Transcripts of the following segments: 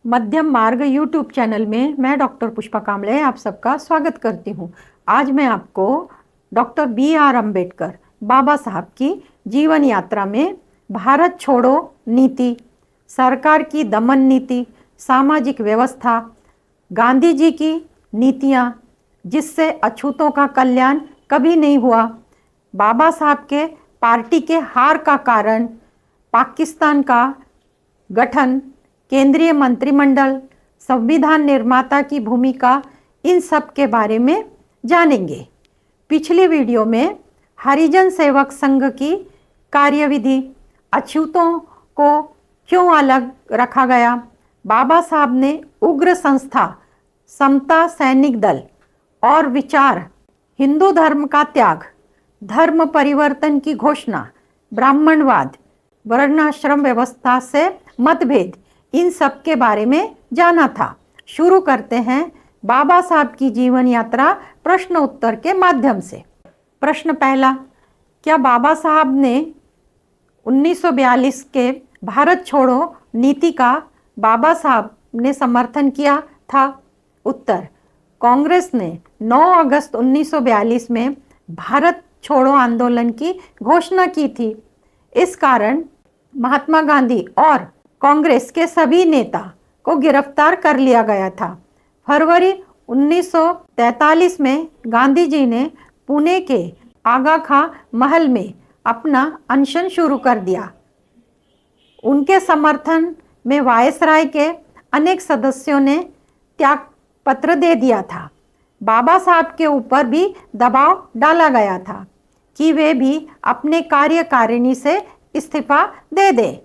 मध्यम मार्ग YouTube channel में मैं डॉक्टर पुष्पा कांबळे आप सबका स्वागत करती हूँ। आज मैं आपको डॉक्टर B.R. अम्बेडकर बाबा साहब की जीवन यात्रा में भारत छोड़ो नीति, सरकार की दमन नीति, सामाजिक व्यवस्था, गांधी जी की नीतियाँ जिससे अछूतों का कल्याण कभी नहीं हुआ, बाबा साहब के पार्टी के हार का कारण, पाकिस्तान का गठन, केंद्रीय मंत्रिमंडल, संविधान निर्माता की भूमिका, इन सब के बारे में जानेंगे। पिछली वीडियो में हरिजन सेवक संघ की कार्यविधि, अछूतों को क्यों अलग रखा गया, बाबा साहब ने उग्र संस्था समता सैनिक दल और विचार, हिंदू धर्म का त्याग, धर्म परिवर्तन की घोषणा, ब्राह्मणवाद, वर्णाश्रम व्यवस्था से मतभेद, इन सब के बारे में जाना था। शुरू करते हैं बाबा साहब की जीवन यात्रा प्रश्न उत्तर के माध्यम से। प्रश्न पहला, क्या बाबा साहब ने 1942 के भारत छोड़ो नीति का बाबा साहब ने समर्थन किया था? उत्तर, कांग्रेस ने 9 अगस्त 1942 में भारत छोड़ो आंदोलन की घोषणा की थी। इस कारण महात्मा गांधी और कांग्रेस के सभी नेता को गिरफ्तार कर लिया गया था। फरवरी 1943 में गांधी जी ने पुणे के आगा खां महल में अपना अनशन शुरू कर दिया। उनके समर्थन में वायसराय के अनेक सदस्यों ने त्याग पत्र दे दिया था। बाबा साहब के ऊपर भी दबाव डाला गया था कि वे भी अपने कार्यकारिणी से इस्तीफा दे दें।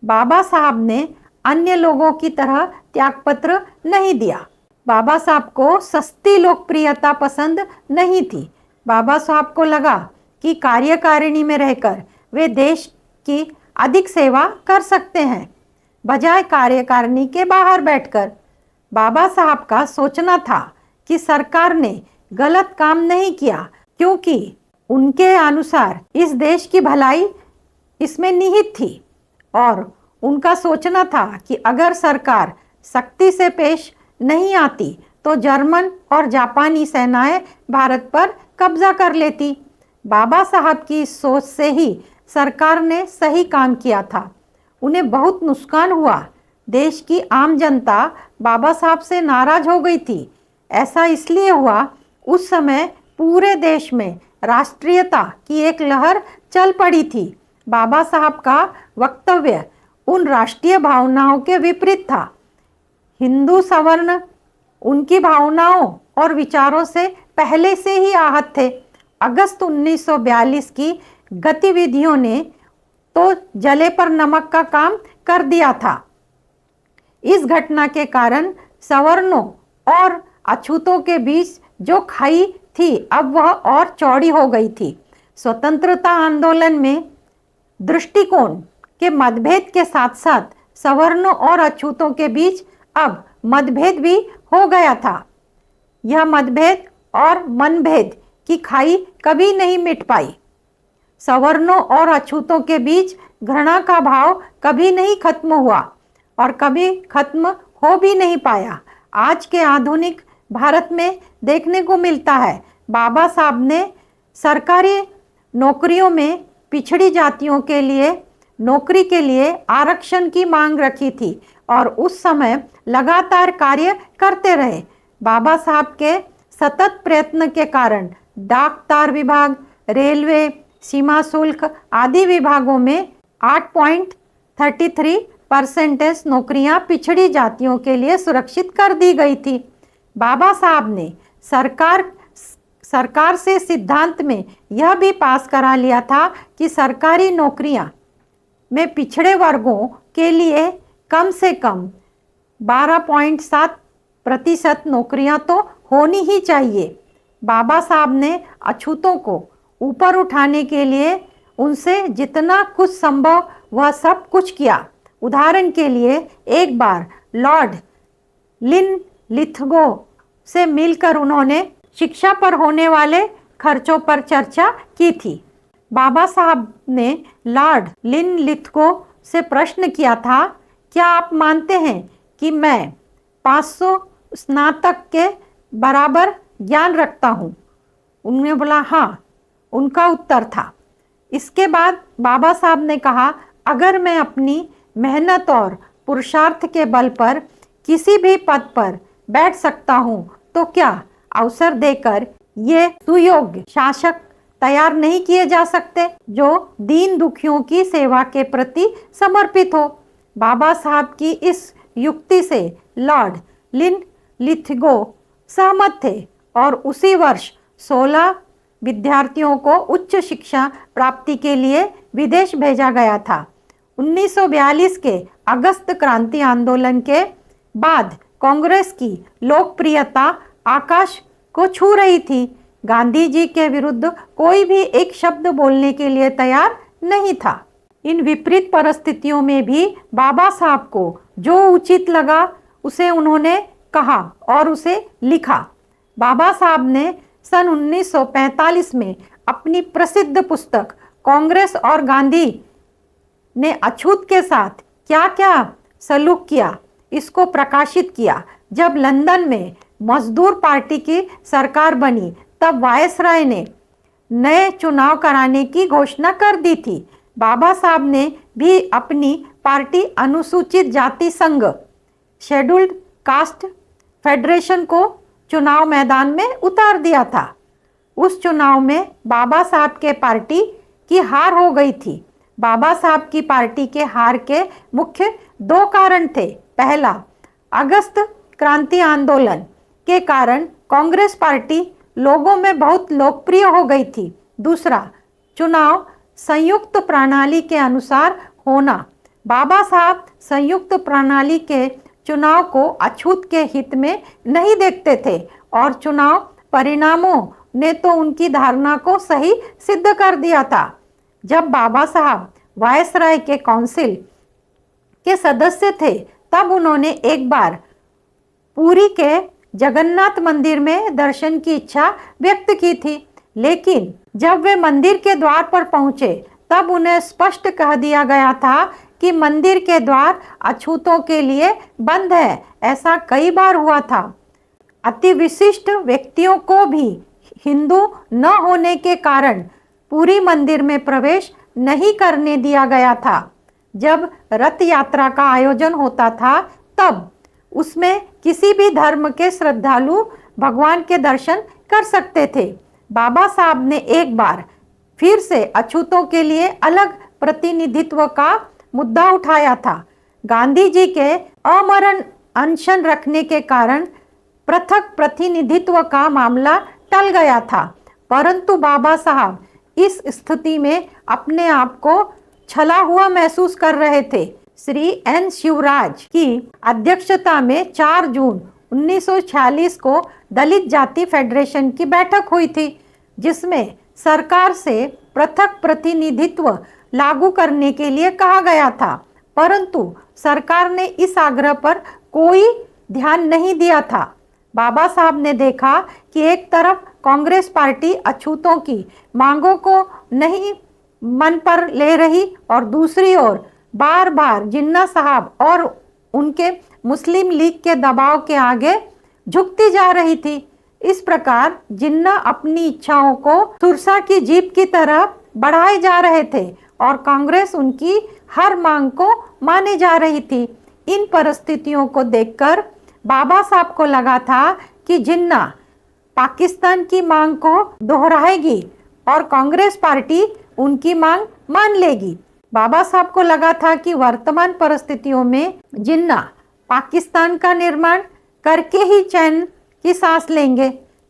बाबा साहब ने अन्य लोगों की तरह त्यागपत्र नहीं दिया। बाबा साहब को सस्ती लोकप्रियता पसंद नहीं थी। बाबा साहब को लगा कि कार्यकारिणी में रहकर वे देश की अधिक सेवा कर सकते हैं बजाय कार्यकारिणी के बाहर बैठकर। बाबा साहब का सोचना था कि सरकार ने गलत काम नहीं किया, क्योंकि उनके अनुसार इस देश की भलाई इसमें निहित थी, और उनका सोचना था कि अगर सरकार सख्ती से पेश नहीं आती तो जर्मन और जापानी सेनाएं भारत पर कब्जा कर लेती। बाबा साहब की सोच से ही सरकार ने सही काम किया था। उन्हें बहुत नुकसान हुआ। देश की आम जनता बाबा साहब से नाराज हो गई थी। ऐसा इसलिए हुआ, उस समय पूरे देश में राष्ट्रीयता की एक लहर चल पड़ी थी। बाबा साहब का वक्तव्य उन राष्ट्रीय भावनाओं के विपरीत था। हिंदू सवर्ण उनकी भावनाओं और विचारों से पहले से ही आहत थे। अगस्त 1942 की गतिविधियों ने तो जले पर नमक का काम कर दिया था। इस घटना के कारण सवर्णों और अछूतों के बीच जो खाई थी, अब वह और चौड़ी हो गई थी। स्वतंत्रता आंदोलन में दृष्टिकोण के मतभेद के साथ साथ सवर्णों और अछूतों के बीच अब मतभेद भी हो गया था। यह मतभेद और मनभेद की खाई कभी नहीं मिट पाई। सवर्णों और अछूतों के बीच घृणा का भाव कभी नहीं खत्म हुआ और कभी खत्म हो भी नहीं पाया। आज के आधुनिक भारत में देखने को मिलता है। बाबा साहब ने सरकारी नौकरियों में पिछड़ी जातियों के लिए नौकरी के लिए आरक्षण की मांग रखी थी और उस समय लगातार कार्य करते रहे। बाबा साहब के सतत प्रयत्न के कारण डाक तार विभाग, रेलवे, सीमा शुल्क आदि विभागों में 8.33% नौकरियां पिछड़ी जातियों के लिए सुरक्षित कर दी गई थी। बाबा साहब ने सरकार से सिद्धांत में यह भी पास करा लिया था कि सरकारी नौकरियां में पिछड़े वर्गों के लिए कम से कम 12.7% नौकरियां तो होनी ही चाहिए। बाबा साहब ने अछूतों को ऊपर उठाने के लिए उनसे जितना कुछ संभव वह सब कुछ किया। उदाहरण के लिए एक बार लॉर्ड लिनलिथगो से मिलकर उन्होंने शिक्षा पर होने वाले खर्चों पर चर्चा की थी। बाबा साहब ने लॉर्ड लिनलिथगो से प्रश्न किया था, क्या आप मानते हैं कि मैं 500 स्नातक के बराबर ज्ञान रखता हूँ। उन्होंने बोला हाँ, उनका उत्तर था। इसके बाद बाबा साहब ने कहा, अगर मैं अपनी मेहनत और पुरुषार्थ के बल पर किसी भी पद पर बैठ सकता हूँ तो क्या अवसर देकर ये सुयोग्य शासक तैयार नहीं किए जा सकते जो दीन दुखियों की सेवा के प्रति समर्पित हो। बाबा साहब की इस युक्ति से लॉर्ड लिनलिथगो सहमत थे और उसी वर्ष 16 विद्यार्थियों को उच्च शिक्षा प्राप्ति के लिए विदेश भेजा गया था। 1942 के अगस्त क्रांति आंदोलन के बाद कांग्रेस की लोकप्रियता आकाश को छू रही थी। गांधी जी के विरुद्ध कोई भी एक शब्द बोलने के लिए तैयार नहीं था। इन विपरीत परिस्थितियों में भी बाबा साहब को जो उचित लगा उसे उन्होंने कहा और उसे लिखा। बाबा साहब ने सन 1945 में अपनी प्रसिद्ध पुस्तक कांग्रेस और गांधी ने अछूत के साथ क्या क्या सलूक किया इसको प्रकाशित किया। जब लंदन में मजदूर पार्टी की सरकार बनी तब वायसराय ने नए चुनाव कराने की घोषणा कर दी थी। बाबा साहब ने भी अपनी पार्टी अनुसूचित जाति संघ शेड्यूल्ड कास्ट फेडरेशन को चुनाव मैदान में उतार दिया था। उस चुनाव में बाबा साहब के पार्टी की हार हो गई थी। बाबा साहब की पार्टी के हार के मुख्य 2 कारण थे। पहला, अगस्त क्रांति आंदोलन के कारण कांग्रेस पार्टी लोगों में बहुत लोकप्रिय हो गई थी। दूसरा, चुनाव संयुक्त प्रणाली के अनुसार होना। बाबा साहब संयुक्त प्रणाली के चुनाव को अछूत के हित में नहीं देखते थे और चुनाव परिणामों ने तो उनकी धारणा को सही सिद्ध कर दिया था। जब बाबा साहब वायसराय के काउंसिल के सदस्य थे तब उन्होंने एक बार पुरी के जगन्नाथ मंदिर में दर्शन की इच्छा व्यक्त की थी, लेकिन जब वे मंदिर के द्वार पर पहुंचे तब उन्हें स्पष्ट कह दिया गया था कि मंदिर के द्वार अछूतों के लिए बंद है। ऐसा कई बार हुआ था। अति विशिष्ट व्यक्तियों को भी हिंदू न होने के कारण पुरी मंदिर में प्रवेश नहीं करने दिया गया था। जब रथ यात्रा का आयोजन होता था तब उसमें किसी भी धर्म के श्रद्धालु भगवान के दर्शन कर सकते थे। बाबा साहब ने एक बार फिर से अछूतों के लिए अलग प्रतिनिधित्व का मुद्दा उठाया था। गांधी जी के अमरण अनशन रखने के कारण पृथक प्रतिनिधित्व का मामला टल गया था, परंतु बाबा साहब इस स्थिति में अपने आप को छला हुआ महसूस कर रहे थे। श्री एन शिवराज की अध्यक्षता में 4 जून 1946 को दलित जाति फेडरेशन की बैठक हुई थी, जिसमें सरकार से पृथक प्रतिनिधित्व लागू करने के लिए कहा गया था, परंतु सरकार ने इस आग्रह पर कोई ध्यान नहीं दिया था। बाबा साहब ने देखा कि एक तरफ कांग्रेस पार्टी अछूतों की मांगों को नहीं मन पर ले रही और दूसरी ओर बार बार जिन्ना साहब और उनके मुस्लिम लीग के दबाव के आगे झुकती जा रही थी। इस प्रकार जिन्ना अपनी इच्छाओं को सुरसा की जीप की तरह बढ़ाए जा रहे थे और कांग्रेस उनकी हर मांग को माने जा रही थी। इन परिस्थितियों को देखकर बाबा साहब को लगा था कि जिन्ना पाकिस्तान की मांग को दोहराएगी और कांग्रेस पार्टी उनकी मांग मान लेगी। बाबा साहब को लगा था कि वर्तमान परिस्थितियों में जिन्ना पाकिस्तान का निर्माण करके ही चैन की सांस लेंगे।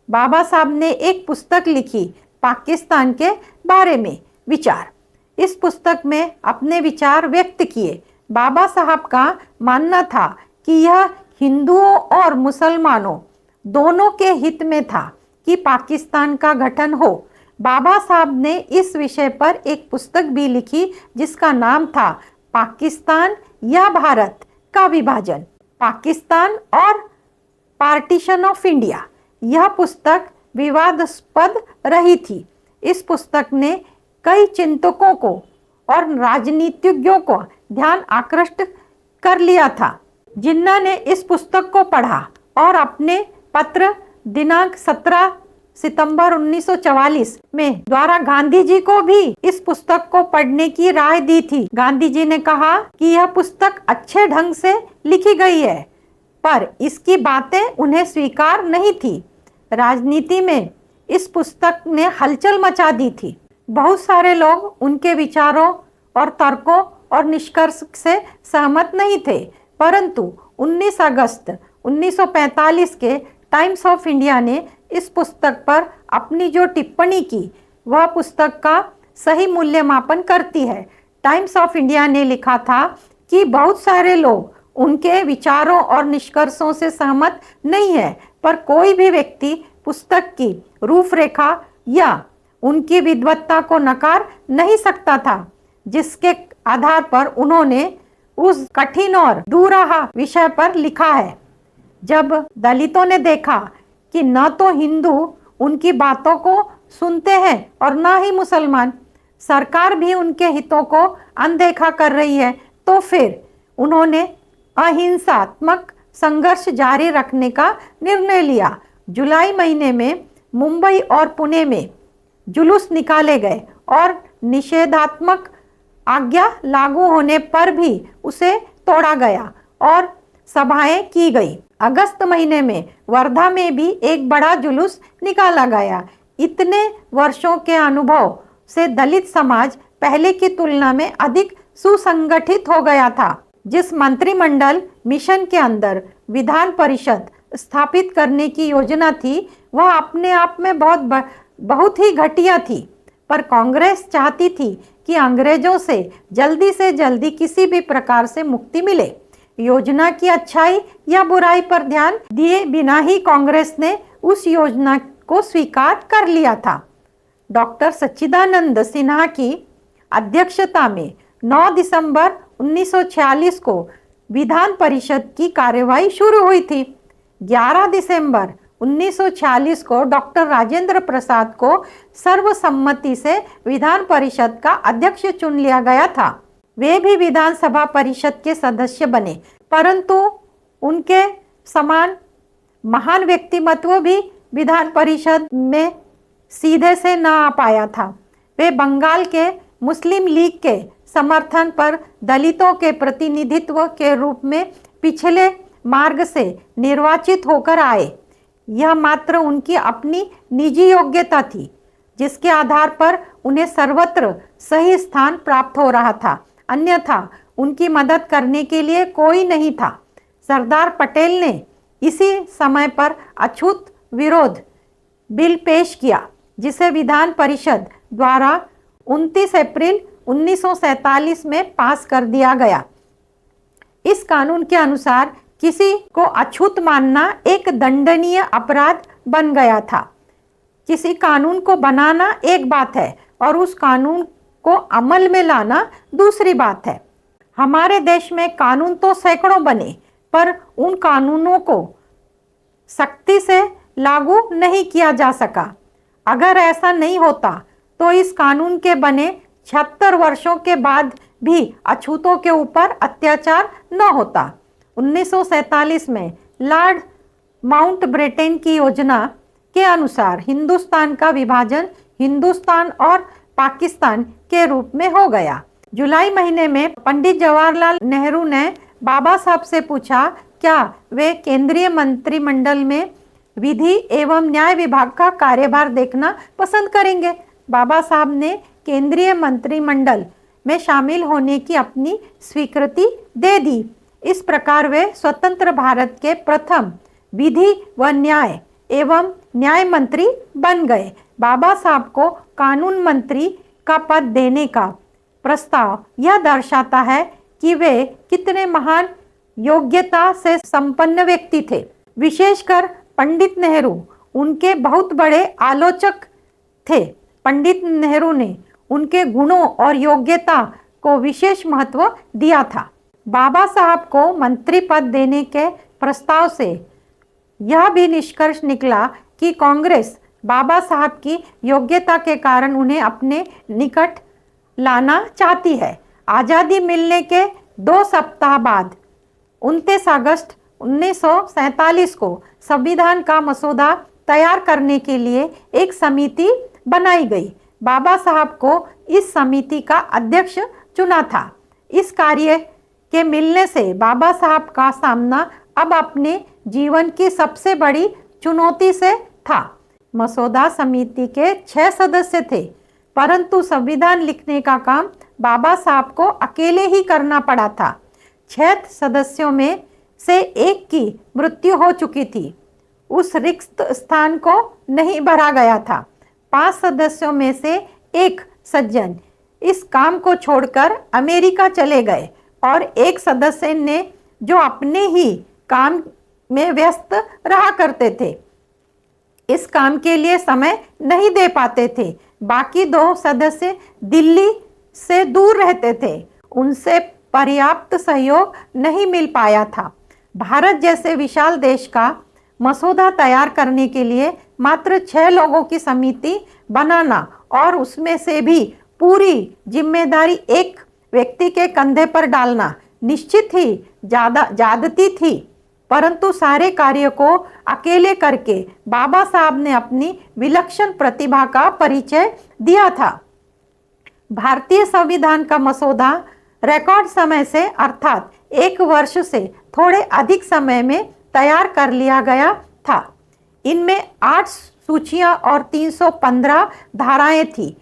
बाबा साहब ने एक पुस्तक लिखी, पाकिस्तान के बारे में विचार। इस पुस्तक में अपने विचार व्यक्त किए। बाबा साहब का मानना था कि यह हिंदुओं और मुसलमानों दोनों के हित में था कि पाकिस्तान का गठन हो। बाबा साहब ने इस विषय पर एक पुस्तक भी लिखी जिसका नाम था पाकिस्तान या भारत का विभाजन, पाकिस्तान और पार्टीशन ऑफ इंडिया। यह पुस्तक विवादास्पद रही थी। इस पुस्तक ने कई चिंतकों को और राजनीतिज्ञों को ध्यान आकृष्ट कर लिया था। जिन्ना ने इस पुस्तक को पढ़ा और अपने पत्र दिनांक 17 सितंबर 1944 में द्वारा गांधी जी को भी इस पुस्तक को पढ़ने की राय दी थी। गांधी जी ने कहा कि यह पुस्तक अच्छे ढंग से लिखी गई है, पर इसकी बातें उन्हें स्वीकार नहीं थी। राजनीति में इस पुस्तक ने हलचल मचा दी थी। बहुत सारे लोग उनके विचारों और तर्कों और निष्कर्ष से सहमत नहीं थे, परंतु 19 अगस्त 1945 के टाइम्स ऑफ इंडिया ने इस पुस्तक पर अपनी जो टिप्पणी की वह पुस्तक का सही मूल्यमापन करती है। टाइम्स ऑफ इंडिया ने लिखा था कि बहुत सारे लोग उनके विचारों और निष्कर्षों से सहमत नहीं है, पर कोई भी व्यक्ति पुस्तक की रूपरेखा या उनकी विद्वत्ता को नकार नहीं सकता था, जिसके आधार पर उन्होंने उस कठिन और दुराहा विषय पर लिखा है। जब दलितों ने देखा कि न तो हिंदू उनकी बातों को सुनते हैं और न ही मुसलमान, सरकार भी उनके हितों को अनदेखा कर रही है, तो फिर उन्होंने अहिंसात्मक संघर्ष जारी रखने का निर्णय लिया। जुलाई महीने में मुंबई और पुणे में जुलूस निकाले गए और निषेधात्मक आज्ञा लागू होने पर भी उसे तोड़ा गया और सभाएं की गई। अगस्त महीने में वर्धा में भी एक बड़ा जुलूस निकाला गया। इतने वर्षों के अनुभव से दलित समाज पहले की तुलना में अधिक सुसंगठित हो गया था। जिस मंत्रिमंडल मिशन के अंदर विधान परिषद स्थापित करने की योजना थी, वह अपने आप में बहुत ही घटिया थी, पर कांग्रेस चाहती थी कि अंग्रेजों से जल्दी किसी भी प्रकार से मुक्ति मिले। योजना की अच्छाई या बुराई पर ध्यान दिए बिना ही कांग्रेस ने उस योजना को स्वीकार कर लिया था। डॉक्टर सच्चिदानंद सिन्हा की अध्यक्षता में 9 दिसंबर 1946 को विधान परिषद की कार्यवाही शुरू हुई थी। 11 दिसंबर 1946 को डॉक्टर राजेंद्र प्रसाद को सर्वसम्मति से विधान परिषद का अध्यक्ष चुन लिया गया था। वे भी विधानसभा परिषद के सदस्य बने, परंतु उनके समान महान व्यक्तिमत्व भी विधान परिषद में सीधे से न आ पाया था। वे बंगाल के मुस्लिम लीग के समर्थन पर दलितों के प्रतिनिधित्व के रूप में पिछले मार्ग से निर्वाचित होकर आए। यह मात्र उनकी अपनी निजी योग्यता थी, जिसके आधार पर उन्हें सर्वत्र सही स्थान प्राप्त हो रहा था, अन्यथा उनकी मदद करने के लिए कोई नहीं था। सरदार पटेल ने इसी समय पर अछूत विरोध बिल पेश किया, जिसे विधान परिषद द्वारा 29 अप्रैल 1947 में पास कर दिया गया। इस कानून के अनुसार किसी को अछूत मानना एक दंडनीय अपराध बन गया था। किसी कानून को बनाना एक बात है और उस कानून को अमल में लाना दूसरी बात है। हमारे देश में कानून तो सैकड़ों बने, पर उन कानूनों को सख्ती से लागू नहीं किया जा सका। अगर ऐसा नहीं होता तो इस कानून के बने 76 वर्षों के बाद भी अछूतों के ऊपर अत्याचार न होता। 1947 में लॉर्ड माउंटबेटन की योजना के अनुसार हिंदुस्तान का विभाजन हिंदुस्तान और पाकिस्तान के रूप में हो गया। जुलाई महीने में पंडित जवाहरलाल नेहरू ने बाबा साहब से पूछा, क्या वे केंद्रीय मंत्रिमंडल में विधि एवं न्याय विभाग का कार्यभार देखना पसंद करेंगे। बाबा साहब ने केंद्रीय मंत्रिमंडल में शामिल होने की अपनी स्वीकृति दे दी। इस प्रकार वे स्वतंत्र भारत के प्रथम विधि व न्याय एवं न्याय मंत्री बन गए। बाबा साहब को कानून मंत्री का पद देने का प्रस्ताव यह दर्शाता है कि वे कितने महान योग्यता से संपन्न व्यक्ति थे। विशेषकर पंडित नेहरू उनके बहुत बड़े आलोचक थे। पंडित नेहरू ने उनके गुणों और योग्यता को विशेष महत्व दिया था। बाबा साहब को मंत्री पद देने के प्रस्ताव से यह भी निष्कर्ष निकला कि कांग्रेस बाबा साहब की योग्यता के कारण उन्हें अपने निकट लाना चाहती है। आज़ादी मिलने के 2 सप्ताह बाद 29 अगस्त 1947 को संविधान का मसौदा तैयार करने के लिए एक समिति बनाई गई। बाबा साहब को इस समिति का अध्यक्ष चुना था। इस कार्य के मिलने से बाबा साहब का सामना अब अपने जीवन की सबसे बड़ी चुनौती से था। मसौदा समिति के 6 सदस्य थे, परंतु संविधान लिखने का काम बाबा साहब को अकेले ही करना पड़ा था। 6 सदस्यों में से एक की मृत्यु हो चुकी थी। उस रिक्त स्थान को नहीं भरा गया था। 5 सदस्यों में से एक सज्जन इस काम को छोड़कर अमेरिका चले गए और एक सदस्य ने जो अपने ही काम में व्यस्त रहा करते थे, इस काम के लिए समय नहीं दे पाते थे। बाकी 2 सदस्य दिल्ली से दूर रहते थे, उनसे पर्याप्त सहयोग नहीं मिल पाया था। भारत जैसे विशाल देश का मसौदा तैयार करने के लिए मात्र 6 लोगों की समिति बनाना और उसमें से भी पूरी जिम्मेदारी एक व्यक्ति के कंधे पर डालना निश्चित ही ज्यादती थी, परंतु सारे कार्य को अकेले करके बाबा साहब ने अपनी विलक्षण प्रतिभा का परिचय दिया था। भारतीय संविधान का मसौदा रिकॉर्ड समय से अर्थात 1 वर्ष से थोड़े अधिक समय में तैयार कर लिया गया था। इनमें 8 सूचियां और 315 धाराएं थी।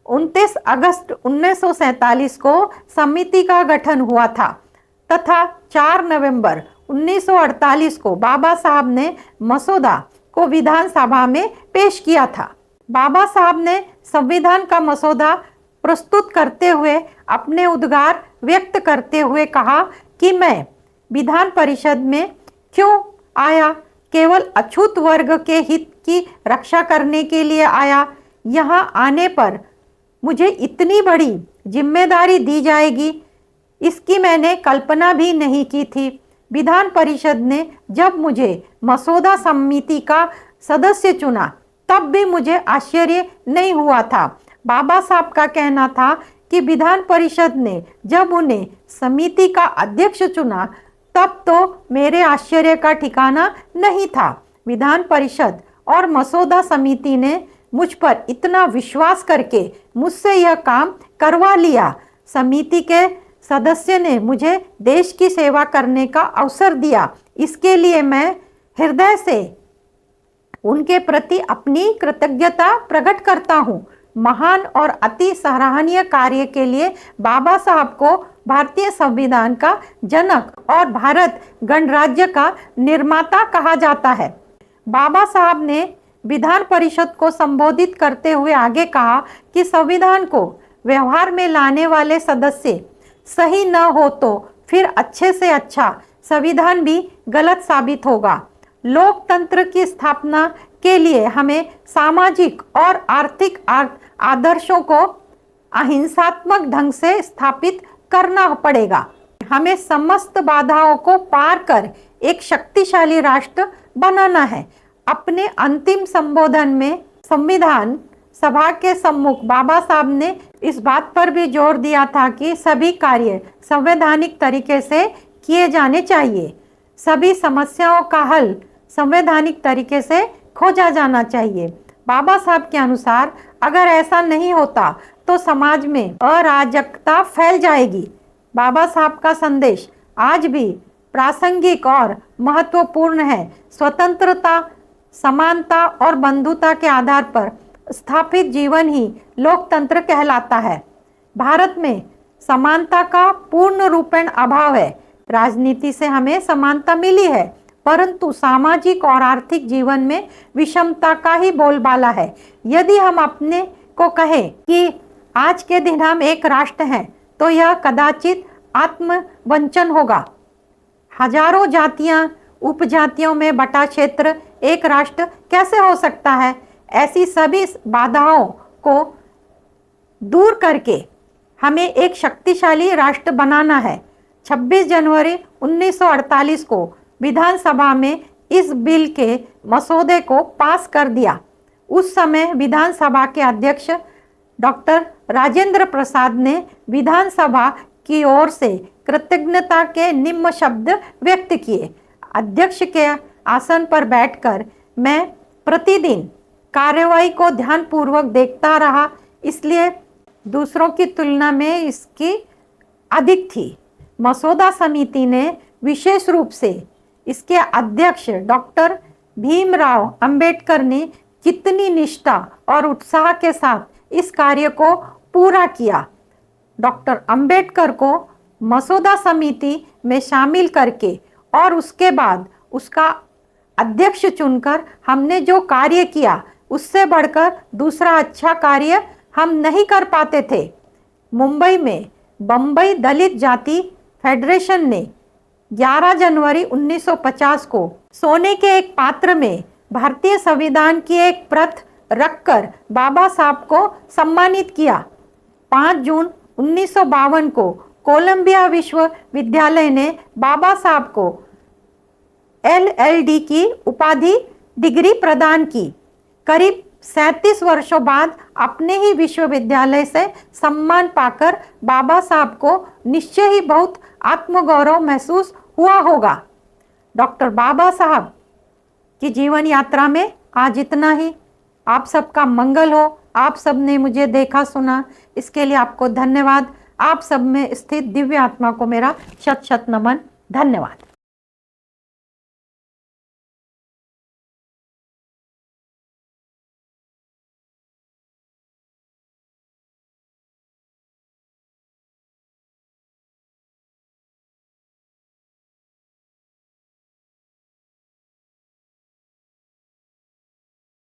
29 अगस्त 1947 को समिति का गठन हुआ था तथा 4 नवंबर 1948 को बाबा साहब ने मसौदा को विधानसभा में पेश किया था। बाबा साहब ने संविधान का मसौदा प्रस्तुत करते हुए अपने उद्गार व्यक्त करते हुए कहा कि मैं विधान परिषद में क्यों आया? केवल अछूत वर्ग के हित की रक्षा करने के लिए आया। यहाँ आने पर मुझे इतनी बड़ी जिम्मेदारी दी जाएगी, इसकी मैंने कल्पना भी नहीं की थी। विधान परिषद ने जब मुझे मसौदा समिति का सदस्य चुना तब भी मुझे आश्चर्य नहीं हुआ था। बाबा साहब का कहना था कि विधान परिषद ने जब उन्हें समिति का अध्यक्ष चुना तब तो मेरे आश्चर्य का ठिकाना नहीं था। विधान परिषद और मसौदा समिति ने मुझ पर इतना विश्वास करके मुझसे यह काम करवा लिया। समिति के सदस्य ने मुझे देश की सेवा करने का अवसर दिया। इसके लिए मैं हृदय से उनके प्रति अपनी कृतज्ञता प्रकट करता हूँ। महान और अति सराहनीय कार्य के लिए बाबा साहब को भारतीय संविधान का जनक और भारत गणराज्य का निर्माता कहा जाता है। बाबा साहब ने विधान परिषद को संबोधित करते हुए आगे कहा कि संविधान को व्यवहार में लाने वाले सदस्य सही न हो तो फिर अच्छे से अच्छा संविधान भी गलत साबित होगा। लोकतंत्र की स्थापना के लिए हमें सामाजिक और आर्थिक आदर्शों को अहिंसात्मक ढंग से स्थापित करना पड़ेगा। हमें समस्त बाधाओं को पार कर एक शक्तिशाली राष्ट्र बनाना है। अपने अंतिम संबोधन में संविधान सभा के सम्मुख बाबा साहब ने इस बात पर भी जोर दिया था कि सभी कार्य संवैधानिक तरीके से किए जाने चाहिए। सभी समस्याओं का हल संवैधानिक तरीके से खोजा जाना चाहिए। बाबा साहब के अनुसार अगर ऐसा नहीं होता तो समाज में अराजकता फैल जाएगी। बाबा साहब का संदेश आज भी प्रासंगिक और महत्वपूर्ण है। स्वतंत्रता, समानता और बंधुता के आधार पर स्थापित जीवन ही लोकतंत्र कहलाता है। भारत में समानता का पूर्ण रूपेण अभाव है। राजनीति से हमें समानता मिली है, परंतु सामाजिक और आर्थिक जीवन में विषमता का ही बोलबाला है। यदि हम अपने को कहें कि आज के दिन हम एक राष्ट्र हैं, तो यह कदाचित आत्मवंचन होगा। हजारों जातियां, उपजातियों में बटा क्षेत्र एक राष्ट्र कैसे हो सकता है? ऐसी सभी बाधाओं को दूर करके हमें एक शक्तिशाली राष्ट्र बनाना है। 26 जनवरी 1948 को विधानसभा में इस बिल के मसौदे को पास कर दिया। उस समय विधानसभा के अध्यक्ष डॉक्टर राजेंद्र प्रसाद ने विधानसभा की ओर से कृतज्ञता के निम्न शब्द व्यक्त किए। अध्यक्ष के आसन पर बैठकर मैं प्रतिदिन कार्यवाही को ध्यानपूर्वक देखता रहा, इसलिए दूसरों की तुलना में इसकी अधिक थी। मसौदा समिति ने विशेष रूप से इसके अध्यक्ष डॉक्टर भीमराव अंबेडकर ने कितनी निष्ठा और उत्साह के साथ इस कार्य को पूरा किया। डॉक्टर अंबेडकर को मसौदा समिति में शामिल करके और उसके बाद उसका अध्यक्ष चुनकर हमने जो कार्य किया, उससे बढ़कर दूसरा अच्छा कार्य हम नहीं कर पाते थे। मुंबई में बम्बई दलित जाति फेडरेशन ने 11 जनवरी 1950 को सोने के एक पात्र में भारतीय संविधान की एक प्रत रखकर बाबा साहब को सम्मानित किया। 5 जून 1952 को कोलंबिया विश्वविद्यालय ने बाबा साहब को LL.D की उपाधि डिग्री प्रदान की। करीब 37 वर्षों बाद अपने ही विश्वविद्यालय से सम्मान पाकर बाबा साहब को निश्चय ही बहुत आत्मगौरव महसूस हुआ होगा। डॉक्टर बाबा साहब की जीवन यात्रा में आज इतना ही। आप सबका मंगल हो। आप सब ने मुझे देखा सुना, इसके लिए आपको धन्यवाद। आप सब में स्थित दिव्य आत्मा को मेरा शत शत नमन। धन्यवाद।